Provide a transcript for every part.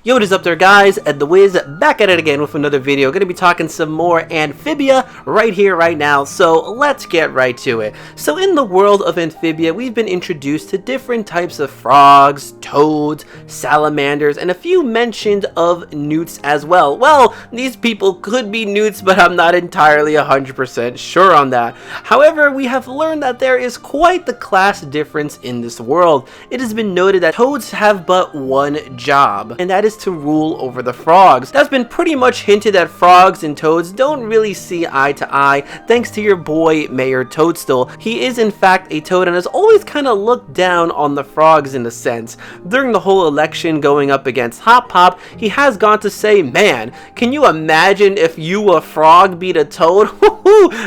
Yo, what is up there, guys? Ed the Wiz back at it again with another video. Gonna be talking some more Amphibia right here, right now, so let's get right to it. So in the world of Amphibia, we've been introduced to different types of frogs, toads, salamanders, and a few mentioned of newts as well. Well, these people could be newts, but I'm not entirely 100% sure on that. However, we have learned that there is quite the class difference in this world. It has been noted that toads have but one job, and that is to rule over the frogs. That's been pretty much hinted that frogs and toads don't really see eye to eye, thanks to your boy Mayor Toadstool. He is in fact a toad and has always kind of looked down on the frogs in a sense. During the whole election going up against Hop Pop, he has gone to say, man, can you imagine if you a frog beat a toad?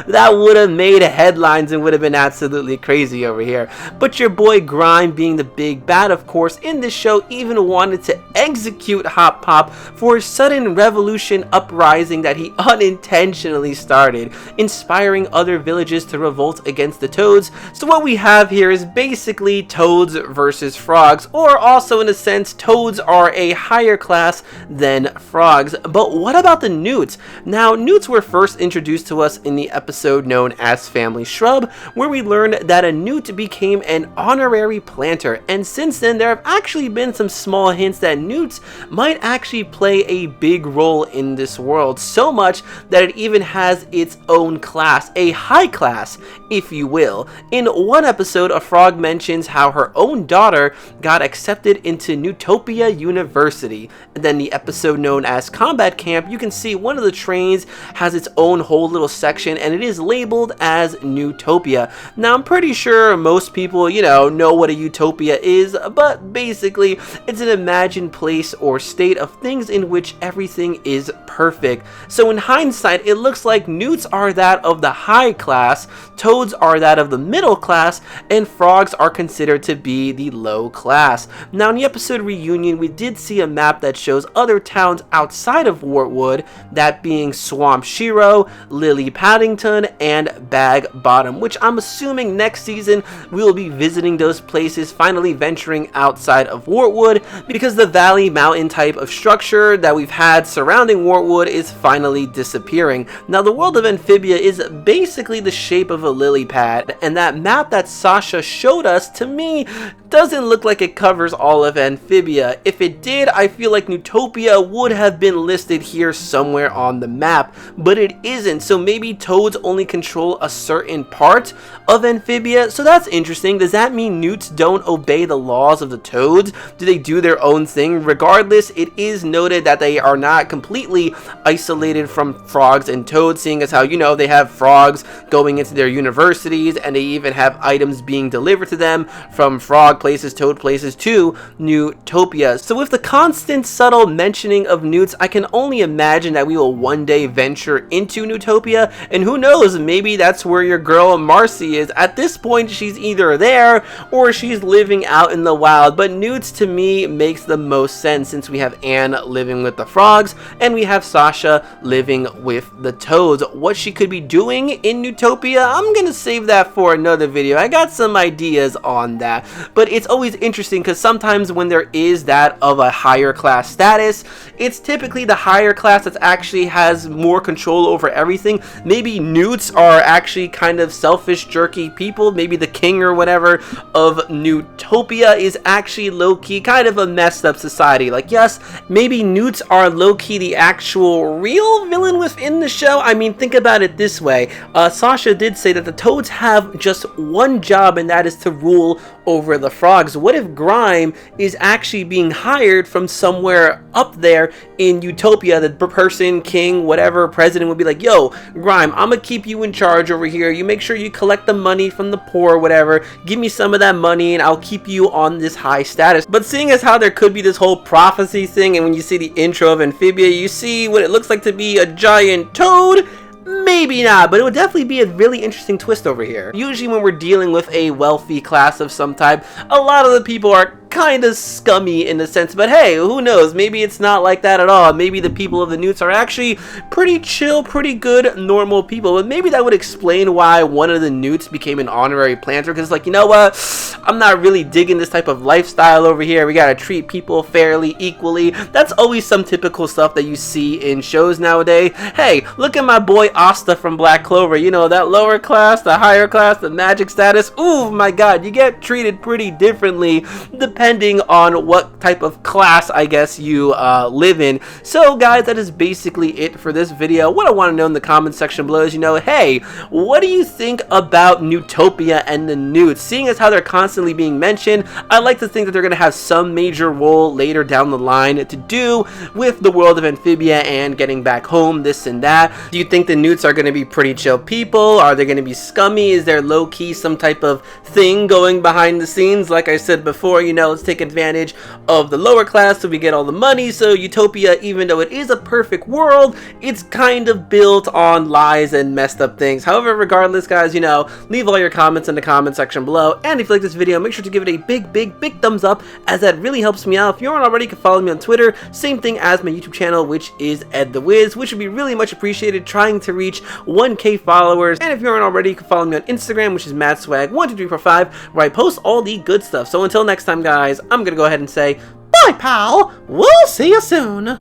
That would have made headlines and would have been absolutely crazy over here. But your boy Grime, being the big bad of course in this show, even wanted to execute Hop Pop for a sudden revolution uprising that he unintentionally started, inspiring other villages to revolt against the toads. So what we have here is basically toads versus frogs, or also in a sense toads are a higher class than frogs. But what about the newts? Now, newts were first introduced to us in the episode known as Family Shrub, where we learned that a newt became an honorary planter, and since then there have actually been some small hints that newts might actually play a big role in this world, so much that it even has its own class, a high class, if you will. In one episode, a frog mentions how her own daughter got accepted into Newtopia University, and then the episode known as Combat Camp, you can see one of the trains has its own whole little section, and it is labeled as Newtopia. Now, I'm pretty sure most people, know what a utopia is, but basically, it's an imagined place or state of things in which everything is perfect. So in hindsight, it looks like newts are that of the high class, toads are that of the middle class, and frogs are considered to be the low class. Now, in the episode Reunion, we did see a map that shows other towns outside of Wartwood, that being Swamp Shiro, Lily Paddington, and Bag Bottom, which I'm assuming next season we will be visiting those places, finally venturing outside of Wartwood, because the Valley Mountain type of structure that we've had surrounding Wartwood is finally disappearing. Now, the world of Amphibia is basically the shape of a lily pad, and that map that Sasha showed us, to me, doesn't look like it covers all of Amphibia. If it did, I feel like Newtopia would have been listed here somewhere on the map, but it isn't, so maybe toads only control a certain part of Amphibia. So that's interesting. Does that mean newts don't obey the laws of the toads? Do they do their own thing? Regardless, it is noted that they are not completely isolated from frogs and toads, seeing as how, they have frogs going into their universities, and they even have items being delivered to them from frog places, toad places to Newtopia. So with the constant subtle mentioning of newts, I can only imagine that we will one day venture into Newtopia, and who knows, maybe that's where your girl Marcy is. At this point, she's either there or she's living out in the wild, but newts to me makes the most sense since we have Anne living with the frogs and we have Sasha living with the toads. What she could be doing in Newtopia, I'm gonna save that for another video. I got some ideas on that, but it's always interesting because sometimes when there is that of a higher class status, it's typically the higher class that actually has more control over everything. Maybe newts are actually kind of selfish, jerky people. Maybe the king or whatever of Newtopia is actually low-key kind of a messed up society. Like, yes, maybe newts are low-key the actual real villain within the show. I mean, think about it this way. Sasha did say that the toads have just one job, and that is to rule over the frogs. What if Grime is actually being hired from somewhere up there in Utopia? The person, king, whatever, president would be like, yo, Grime, I'm gonna keep you in charge over here. You make sure you collect the money from the poor or whatever. Give me some of that money and I'll keep you on this high status. But seeing as how there could be this whole prophecy thing, and when you see the intro of Amphibia, you see what it looks like to be a giant toad. Maybe not, but it would definitely be a really interesting twist over here. Usually when we're dealing with a wealthy class of some type, a lot of the people are kind of scummy in a sense, but hey, who knows? Maybe it's not like that at all. Maybe the people of the Newts are actually pretty chill, pretty good, normal people. But maybe that would explain why one of the Newts became an honorary planter, because like, you know what? I'm not really digging this type of lifestyle over here. We gotta treat people fairly, equally. That's always some typical stuff that you see in shows nowadays. Hey, look at my boy Asta from Black Clover. You know, that lower class, the higher class, the magic status. Ooh, my God, you get treated pretty differently depending on what type of class, I guess, you live in. So, guys, that is basically it for this video. What I want to know in the comments section below is, you know, hey, what do you think about Newtopia and the Newts? Seeing as how they're constantly being mentioned, I like to think that they're going to have some major role later down the line to do with the world of Amphibia and getting back home, this and that. Do you think the Newts are going to be pretty chill people? Are they going to be scummy? Is there low-key some type of thing going behind the scenes? Like I said before, you know, let's take advantage of the lower class so we get all the money. So Newtopia, even though it is a perfect world, it's kind of built on lies and messed up things. However, regardless, guys, you know, leave all your comments in the comment section below. And if you like this video, make sure to give it a big thumbs up, as that really helps me out. If you aren't already, you can follow me on Twitter. Same thing as my YouTube channel, which is Ed the Wiz, which would be really much appreciated, trying to reach 1K followers. And if you aren't already, you can follow me on Instagram, which is madswag12345, where I post all the good stuff. So until next time, guys, I'm gonna go ahead and say bye, pal. We'll see you soon.